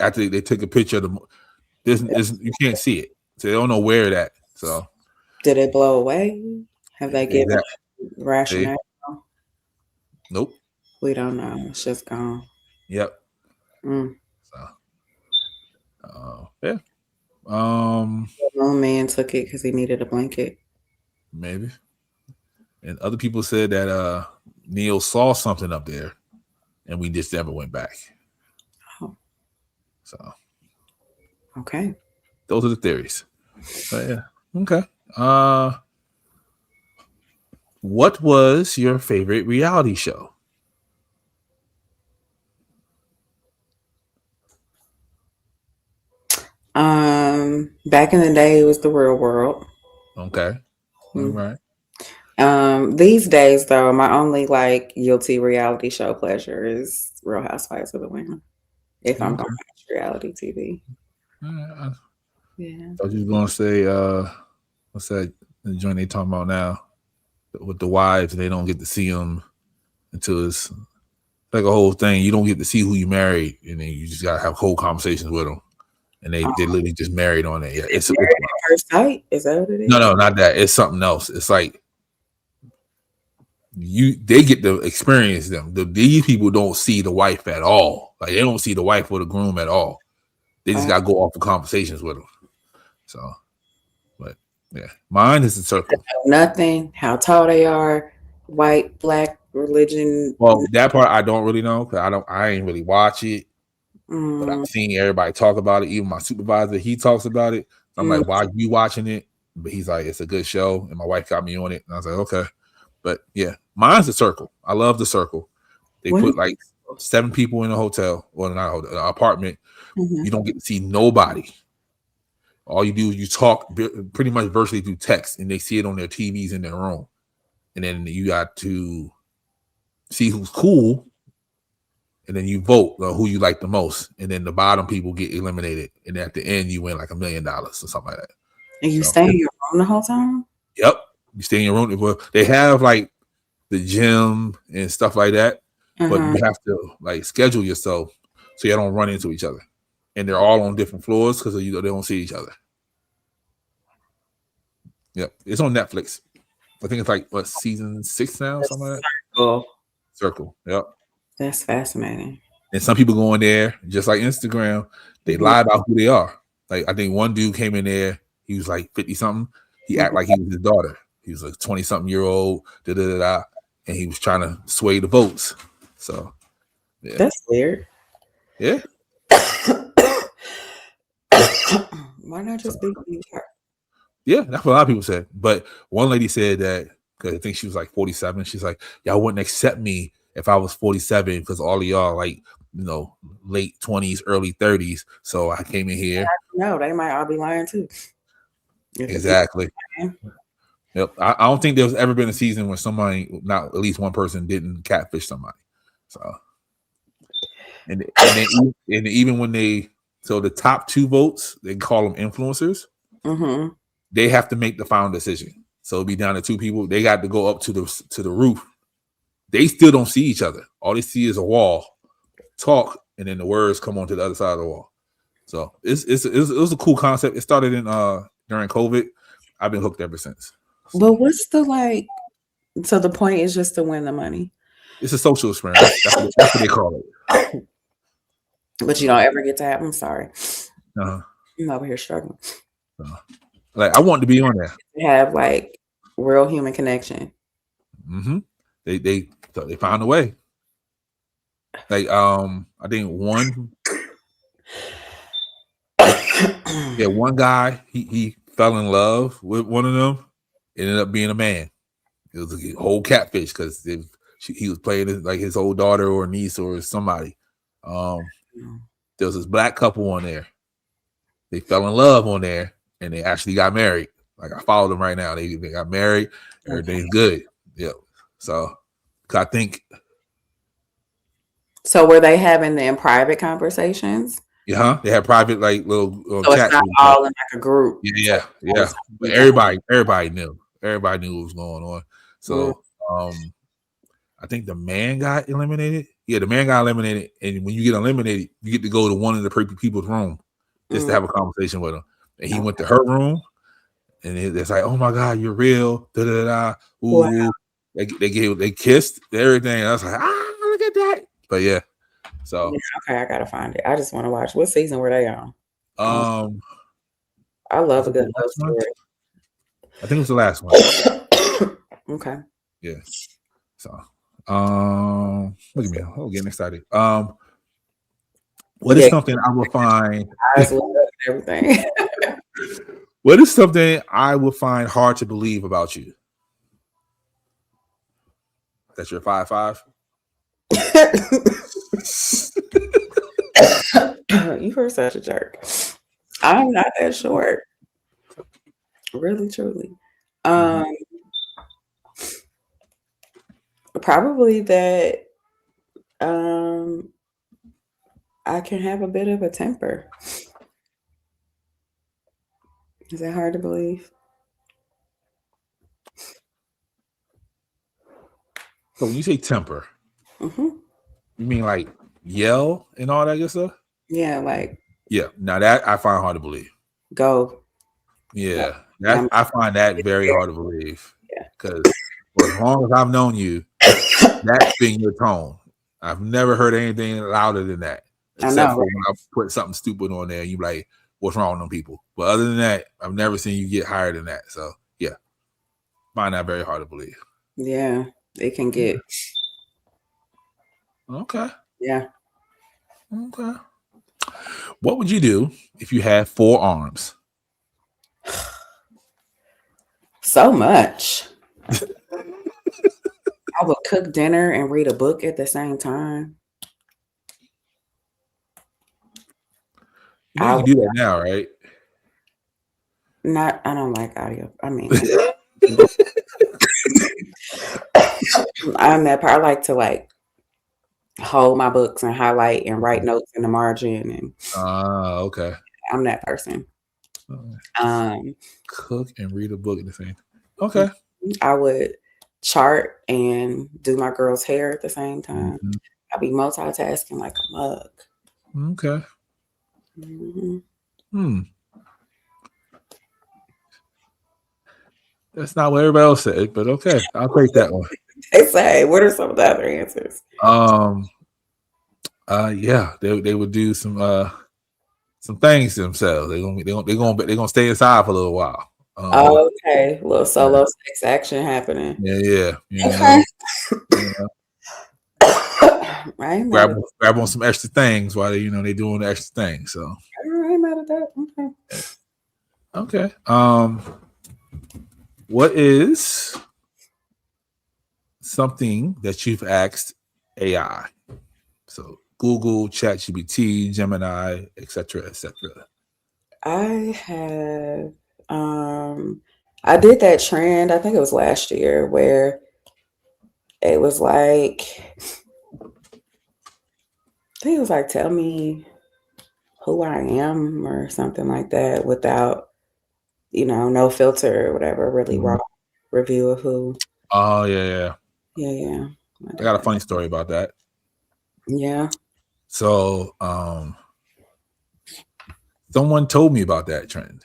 after they took a picture of the moon, you can't see it. So they don't know where it at. So did it blow away? Have they given rationale? Nope. We don't know. It's just gone. Yep. Mm. So, yeah. The moon man took it because he needed a blanket. Maybe. And other people said that Neil saw something up there, and we just never went back. Oh. So. Okay. Those are the theories. But yeah. Okay. What was your favorite reality show? Back in the day, it was The Real World. Okay. All right. These days, though, my only like guilty reality show pleasure is Real Housewives of Atlanta. If I'm going to watch reality TV. Yeah. I was just gonna say, what's that the joint they talking about now with the wives? They don't get to see them until it's like a whole thing. You don't get to see who you married, and then you just gotta have whole conversations with them. And they literally just married on it. Yeah, it's first sight. Is that what it is? No, not that. It's something else. It's like they get to experience them. These people don't see the wife at all. Like they don't see the wife or the groom at all. They just gotta go off the conversations with them. So, but yeah, mine is the circle. Nothing. How tall they are, white, black, religion. Well, that part I don't really know because I ain't really watch it. But I've seen everybody talk about it. Even my supervisor, he talks about it. So I'm like, why are you watching it? But he's like, it's a good show. And my wife got me on it. And I was like, okay. But yeah, mine's the circle. I love the circle. They put like 7 people in a hotel or not a hotel, an apartment. You don't get to see nobody. All you do is you talk pretty much virtually through text, and they see it on their TVs in their room. And then you got to see who's cool, and then you vote who you like the most, and then the bottom people get eliminated, and at the end you win like $1 million or something like that. And you stay in your room the whole time? Yep, you stay in your room. Well, they have like the gym and stuff like that, but you have to like schedule yourself so you don't run into each other, and they're all on different floors because they don't see each other. Yep, it's on Netflix. I think it's like what season 6 now, something like that. Circle. Yep. That's fascinating. And some people go in there, just like Instagram, they lie about who they are. Like I think one dude came in there, he was like 50 something. He act like he was his daughter. He was a 20 something year old, and he was trying to sway the votes. So yeah. That's weird. Yeah. Why not just be her? Yeah, that's what a lot of people said. But one lady said that because I think she was like 47. She's like, y'all wouldn't accept me if I was 47 because all of y'all like, late 20s, early 30s. So I came in here. No, they might all be lying too. Exactly. Yep. I don't think there's ever been a season where somebody, not at least one person, didn't catfish somebody. So, and even when so the top 2 votes, they call them influencers. they have to make the final decision. So it'll be down to two people. They got to go up to the roof. They still don't see each other. All they see is a wall, talk, and then the words come onto the other side of the wall. So it was a cool concept. It started in during COVID. I've been hooked ever since. So. But what's the so the point is just to win the money. It's a social experiment. That's what they call it. But you don't ever get to have. I'm sorry. I'm over here struggling. Like I want to be on there. Have like real human connection. Mm-hmm. They found a way. Like I think one guy he fell in love with one of them. It ended up being a man. It was a whole catfish because he was playing like his old daughter or niece or somebody. There was this black couple on there. They fell in love on there and they actually got married. Like I followed them right now. They got married. Everything's good. Yeah. So I think. So were they having them private conversations? Yeah, they had private like little so chats. It's not all in like a group. Yeah. But everybody knew. Everybody knew what was going on. So I think the man got eliminated. Yeah, the man got eliminated. And when you get eliminated, you get to go to one of the people's room just to have a conversation with them. And he went to her room, and it's like, oh my God, you're real. Da da da. Ooh. Wow. They kissed everything. I was like, look at that. But yeah. So okay, I gotta find it. I just want to watch. What season were they on? I love a good love story. I think it was the last one. Okay. Yeah. So look at me. I'm getting excited. What is something I will find? Everything. What is something I would find hard to believe about you? That you're 5'5"? You were such a jerk. I'm not that short. Really, truly. Probably that I can have a bit of a temper. Is that hard to believe? So when you say temper, you mean like yell and all that good stuff? Yeah, like. Yeah, now that I find hard to believe. Go. Yeah, I find that very hard to believe. Yeah, because for as long as I've known you, that's been your tone. I've never heard anything louder than that. Except for when I put something stupid on there, you like, what's wrong with them people? But other than that, I've never seen you get higher than that. So yeah, find that very hard to believe. Yeah, it can get. Okay. Yeah. Okay. What would you do if you had 4 arms? So much. I would cook dinner and read a book at the same time. You can do that now, right? I don't like audio. I mean, I'm that part. I like to hold my books and highlight and write notes in the margin. And okay. I'm that person. Cook and read a book at the same time. Okay. I would chart and do my girl's hair at the same time. I'd be multitasking like a mug. Okay. That's not what everybody else said, but okay, I'll take that one. They say, what are some of the other answers? Yeah, they would do some things to themselves. They're gonna stay inside for a little while. Okay, a little solo sex action happening. Yeah. Okay. Right. Grab on some extra things while they doing the extra things. So I ain't mad at that. Okay. What is something that you've asked AI? So Google, ChatGPT, Gemini, etc., etc. I have. I did that trend. I think it was last year where it was like, tell me who I am or something like that without no filter or whatever, really raw review of who. Oh, yeah. Yeah. I got a funny story about that. Yeah. So, someone told me about that trend,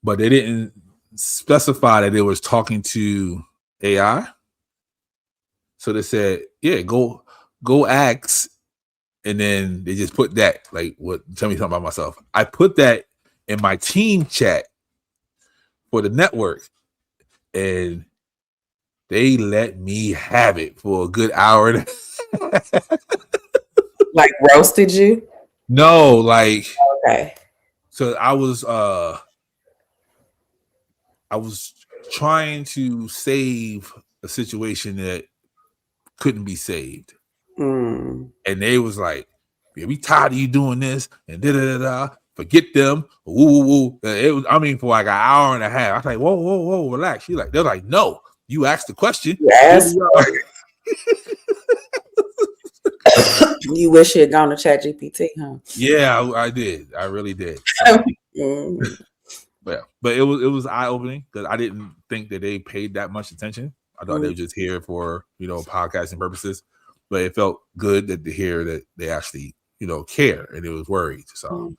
but they didn't specify that it was talking to AI. So they said, yeah, go ask. And then they just put that, like, what? Tell me something about myself. I put that in my team chat for the network, and they let me have it for a good hour. Like roasted you? No, like, okay. So I was trying to save a situation that couldn't be saved. And they was like, yeah, we tired of you doing this and da. Forget them. Woo. It was, for like an hour and a half. I was like, whoa, relax. They're like, no, you asked the question. Yes. You wish you had gone to ChatGPT, huh? Yeah, I did. I really did. But it was eye opening because I didn't think that they paid that much attention. I thought they were just here for podcasting purposes. But it felt good to hear that they actually care and it was worried. So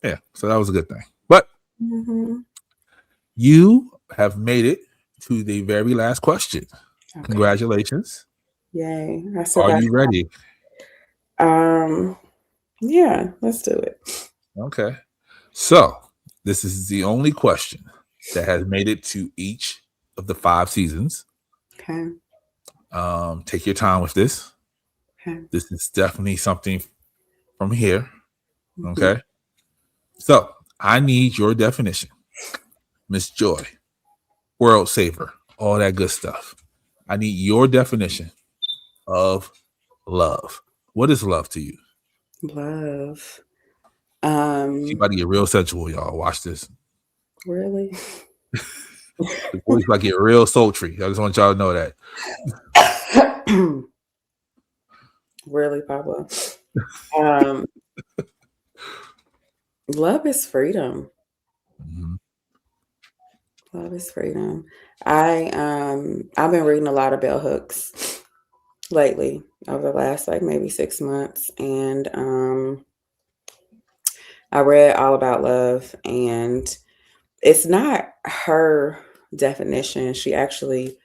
yeah, so that was a good thing. But you have made it to the very last question. Okay. Congratulations! Yay! Are you ready? Yeah, let's do it. Okay. So this is the only question that has made it to each of the 5 seasons. Okay. Take your time with this. Okay. This is definitely something from here. Okay. So I need your definition, Miss Joy, world saver, all that good stuff. I need your definition of love. What is love to you? Love. She's about to get real sensual, y'all. Watch this. Really? The voice about to get real sultry. I just want y'all to know that. Really, Pablo? Love is freedom. Love is freedom. I've been reading a lot of bell hooks lately over the last maybe 6 months, and I read all about love, and it's not her definition. She actually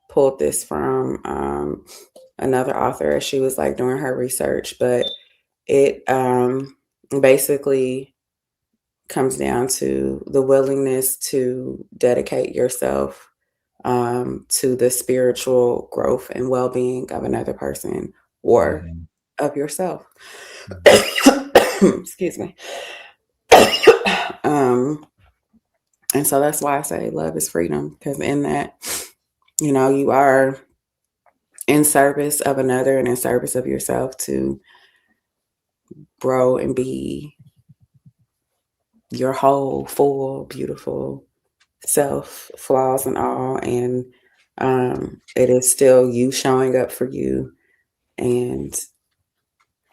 pulled this from another author. She was doing her research, but it basically comes down to the willingness to dedicate yourself to the spiritual growth and well-being of another person or of yourself. Excuse me. And so that's why I say love is freedom, because in that, you are in service of another and in service of yourself to grow and be your whole, full, beautiful self, flaws and all. And it is still you showing up for you, and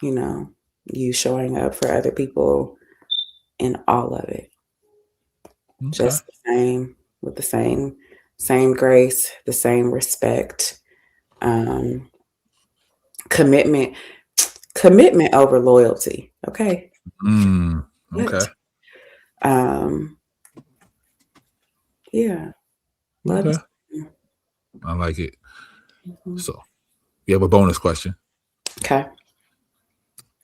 you showing up for other people in all of it. Okay. Just the same, with the same grace, the same respect, commitment over loyalty. Okay. Okay. Yeah. Okay. I like it. So you have a bonus question. Okay.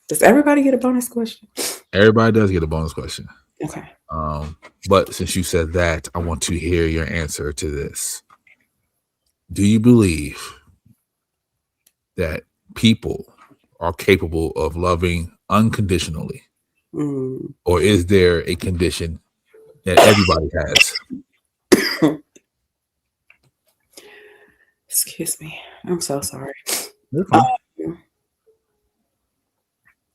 Does everybody get a bonus question? Everybody does get a bonus question. Okay. But since you said that, I want to hear your answer to this. Do you believe that people are capable of loving unconditionally? Or is there a condition that everybody has? Excuse me. I'm so sorry. You're fine.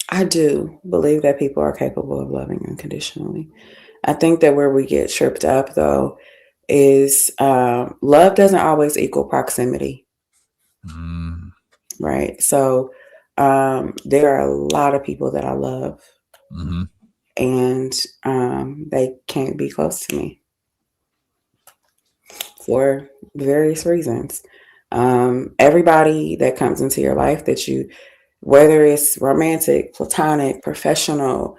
I do believe that people are capable of loving unconditionally. I think that where we get tripped up, though, is love doesn't always equal proximity. Right? So there are a lot of people that I love. and they can't be close to me for various reasons. Everybody that comes into your life that you, whether it's romantic, platonic, professional,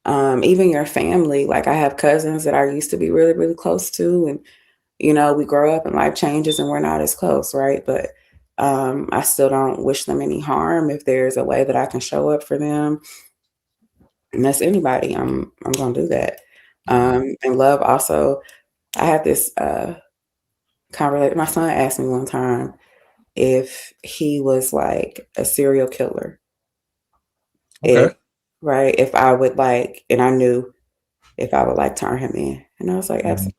even your family, like I have cousins that I used to be really, really close to, and we grow up and life changes and we're not as close, right? But I still don't wish them any harm. If there's a way that I can show up for them, and that's anybody, I'm gonna do that. And love also, I had this conversation. My son asked me one time if he was like a serial killer. Okay. If I would like, and I knew if I would like turn him in. And I was like, absolutely.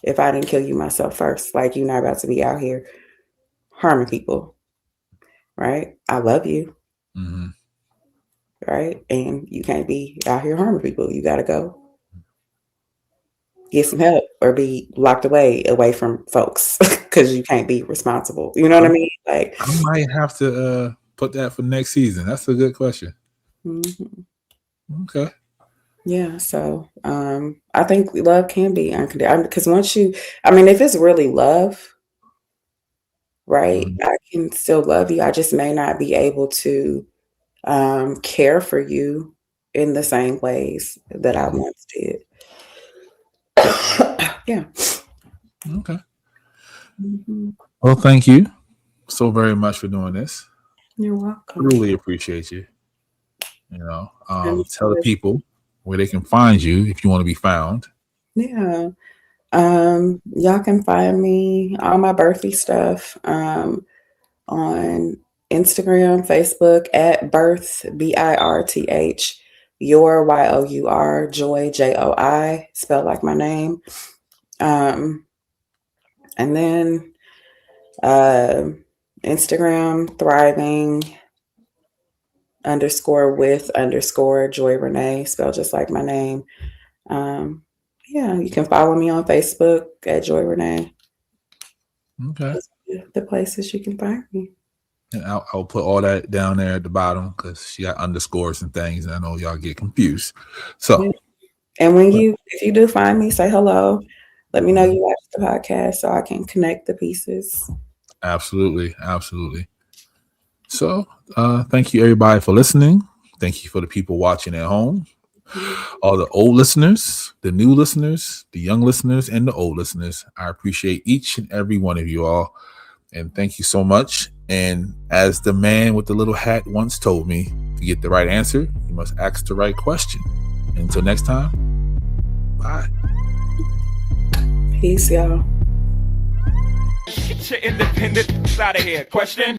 If I didn't kill you myself first, like you're not about to be out here harming people, right? I love you, right? And you can't be out here harming people. You got to go get some help or be locked away from folks because you can't be responsible. You know what I mean? Like, I might have to put that for next season. That's a good question. Okay. Yeah, so I think love can be unconditional because once you, if it's really love, right, I can still love you. I just may not be able to care for you in the same ways that I once did. Yeah. Okay. Well, thank you so very much for doing this. You're welcome. Really appreciate you. Tell the people where they can find you if you want to be found. Yeah. Y'all can find me, all my birthy stuff, on Instagram, Facebook at birth, BIRTH, your YOUR, Joy, JOI, spelled like my name. And then Instagram, thriving _with_ Joi Renee, spelled just like my name. Yeah, you can follow me on Facebook at Joi Renee. Okay. The places you can find me. And I'll put all that down there at the bottom because she got underscores and things, and I know y'all get confused. So, yeah. And if you do find me, say hello. Let me know you watched the podcast so I can connect the pieces. Absolutely. So, thank you everybody for listening. Thank you for the people watching at home. All the old listeners, the new listeners, the young listeners, and the old listeners. I appreciate each and every one of you all. And thank you so much. And as the man with the little hat once told me, to get the right answer, you must ask the right question. Until next time, bye. Peace, y'all. Get your independent out of here. Question.